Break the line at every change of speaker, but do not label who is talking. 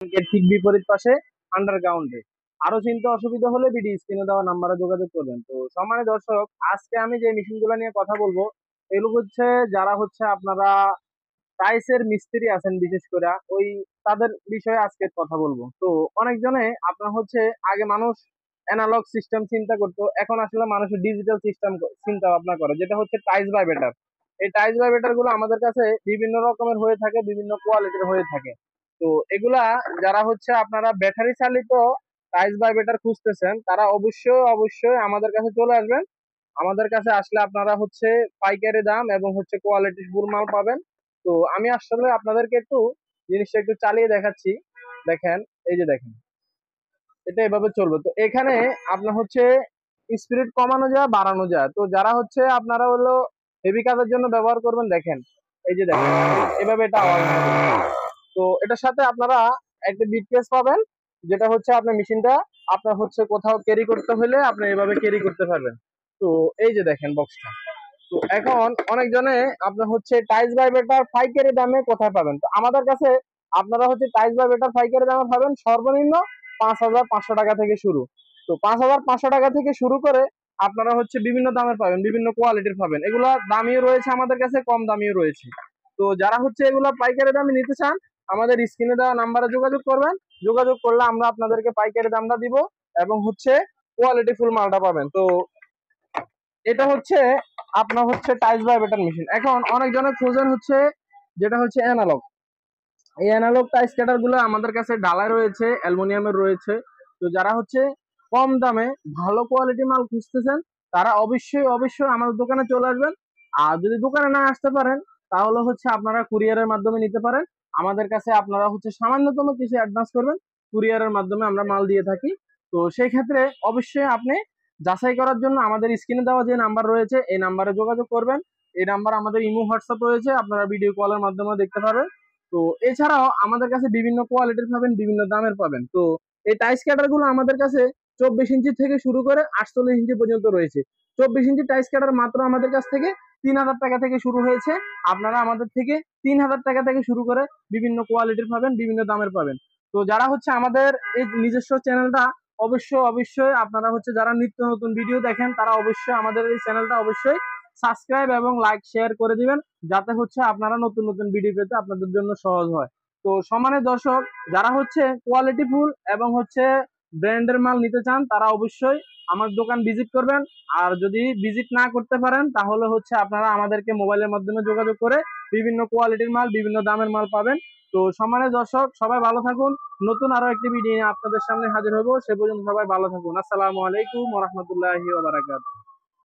এর ঠিক বিপরীত পাশে আন্ডারগ্রাউন্ডে। আরো চিন্তা অসুবিধা হলে বিডি স্ক্রিনে দেওয়া নাম্বারে যোগাযোগ করবেন। তো সম্মানিত দর্শক, আজকে আমি যে মেশিনগুলো নিয়ে কথা বলবো এগুলো হচ্ছে যারা হচ্ছে আপনারা টাইলসের মিস্ত্রি আছেন, বিশেষ করে ওই তাদের বিষয়ে আজকে কথা বলবো। তো অনেকজনে আপনার হচ্ছে আগে মানুষ অ্যানালগ সিস্টেম চিন্তা করতো, এখন আসলে মানুষ ডিজিটাল সিস্টেম চিন্তা ভাবনা করে, যেটা হচ্ছে টাইলস বাই বেটার। এই টাইলস বাই বেটার গুলো আমাদের কাছে বিভিন্ন রকমের হয়ে থাকে, বিভিন্ন কোয়ালিটির হয়ে থাকে। তো এগুলা যারা হচ্ছে আপনারা ব্যাটারি চালিত টাইলস বাই বেটার খুঁজতেছেন তারা অবশ্যই অবশ্যই আমাদের কাছে চলে আসবেন। আমাদের কাছে আসলে আপনারা হচ্ছে পাইকারি দাম এবং হচ্ছে কোয়ালিটি ফুল মাল পাবেন। তো আমি আসলে আপনাদেরকে একটু জিনিসটা একটু চালিয়ে দেখাচ্ছি। দেখেন, এই যে দেখেন, এটা এভাবে চলবে। তো এখানে আপনার হচ্ছে স্পিরিট কমানো যায়, বাড়ানো যায়। তো যারা হচ্ছে আপনারা হলো হেভি কাজের জন্য ব্যবহার করবেন, দেখেন এই যে দেখেন এভাবে এটা আওয়াজ হবে। তো এটার সাথে আপনারা একটা বিট কেস পাবেন, যেটা হচ্ছে আপনার মেশিনটা আপনার হচ্ছে কোথাও ক্যারি করতে হলে আপনি এভাবে ক্যারি করতে পারবেন। তো এই যে দেখেন বক্সটা। তো এখন অনেকজনে আপনার হচ্ছে টাইলস বাই বেটার পাইকারি দামে কোথায় পাবেন? তো আমাদের কাছে আপনারা হচ্ছে টাইলস বাই বেটার পাইকারি দামে পাবেন সর্বনিম্ন 5,500 টাকা থেকে শুরু। তো 5,500 টাকা থেকে শুরু করে আপনারা হচ্ছে বিভিন্ন দামের পাবেন, বিভিন্ন কোয়ালিটির পাবেন। এগুলা দামিও রয়েছে আমাদের কাছে, কম দামিও রয়েছে। তো যারা হচ্ছে এগুলা পাইকারি দামে নিতে চান আমাদের স্ক্রিনে দেওয়া নাম্বারে যোগাযোগ করবেন। যোগাযোগ করলে আমরা আপনাদেরকে পাইকারি দামটা দিব এবং হচ্ছে কোয়ালিটি ফুল মালটা পাবেন। তো এটা হচ্ছে আপনার হচ্ছে টাইলস বাই বেটার মেশিন। এখন অনেকজনের খোঁজেন হচ্ছে যেটা হচ্ছে অ্যানালগ। এই অ্যানালগ টাইলস কাটার গুলো আমাদের কাছে ডালাই রয়েছে, অ্যালুমিনিয়ামের রয়েছে। তো যারা হচ্ছে কম দামে ভালো কোয়ালিটি মাল খুঁজতেছেন তারা অবশ্যই অবশ্যই আমাদের দোকানে চলে আসবেন। আর যদি দোকানে না আসতে পারেন তাহলে হচ্ছে আপনারা কুরিয়ারের মাধ্যমে নিতে পারেন। আমাদের কাছে আপনারা হচ্ছে সামান্যতম কিছু অ্যাডভান্স করবেন, কুরিয়ারের মাধ্যমে আমরা মাল দিয়ে থাকি। তো সেই ক্ষেত্রে অবশ্যই আপনি যাচাই করার জন্য আমাদের স্ক্রিনে দেওয়া যে নাম্বার রয়েছে এই নাম্বারে যোগাযোগ করবেন। এই নাম্বার আমাদের ইমো হোয়াটসঅ্যাপ রয়েছে, আপনারা ভিডিও কলের মাধ্যমে দেখতে পারবেন। তো এছাড়াও আমাদের কাছে বিভিন্ন কোয়ালিটির পাবেন, বিভিন্ন দামের পাবেন। তো এই টাইস কাটার গুলো আমাদের কাছে 24 ইঞ্চি থেকে শুরু করে 48 ইঞ্চি পর্যন্ত রয়েছে। 24 ইঞ্চি টাইস কাটার মাত্র আমাদের কাছ থেকে 3,000 টাকা থেকে শুরু হয়েছে। আপনারা আমাদের থেকে 3,000 টাকা থেকে শুরু করে বিভিন্ন কোয়ালিটির পাবেন, বিভিন্ন দামের পাবেন। তো যারা হচ্ছে আমাদের এই নিজস্ব চ্যানেলটা অবশ্যই অবশ্যই আপনারা হচ্ছে যারা নিত্য নতুন ভিডিও দেখেন তারা অবশ্যই আমাদের এই চ্যানেলটা অবশ্যই সাবস্ক্রাইব এবং লাইক শেয়ার করে দিবেন, যাতে হচ্ছে আপনারা নতুন নতুন ভিডিও পেতে আপনাদের জন্য সহজ হয়। তো সম্মানিত দর্শক, যারা হচ্ছে কোয়ালিটি ফুল এবং হচ্ছে ব্র্যান্ডের মাল নিতে চান তারা অবশ্যই আমার দোকান ভিজিট করবেন। আর যদি ভিজিট না করতে পারেন তাহলে হচ্ছে আপনারা আমাদেরকে মোবাইলের মাধ্যমে যোগাযোগ করে বিভিন্ন কোয়ালিটির মাল, বিভিন্ন দামের মাল পাবেন। তো সম্মানিত দর্শক, সবাই ভালো থাকুন। নতুন আরো একটি ভিডিও নিয়ে আপনাদের সামনে হাজির হবো। সে পর্যন্ত সবাই ভালো থাকুন। আসসালামু আলাইকুম ওয়া রাহমাতুল্লাহি ওয়া বারাকাতুহু।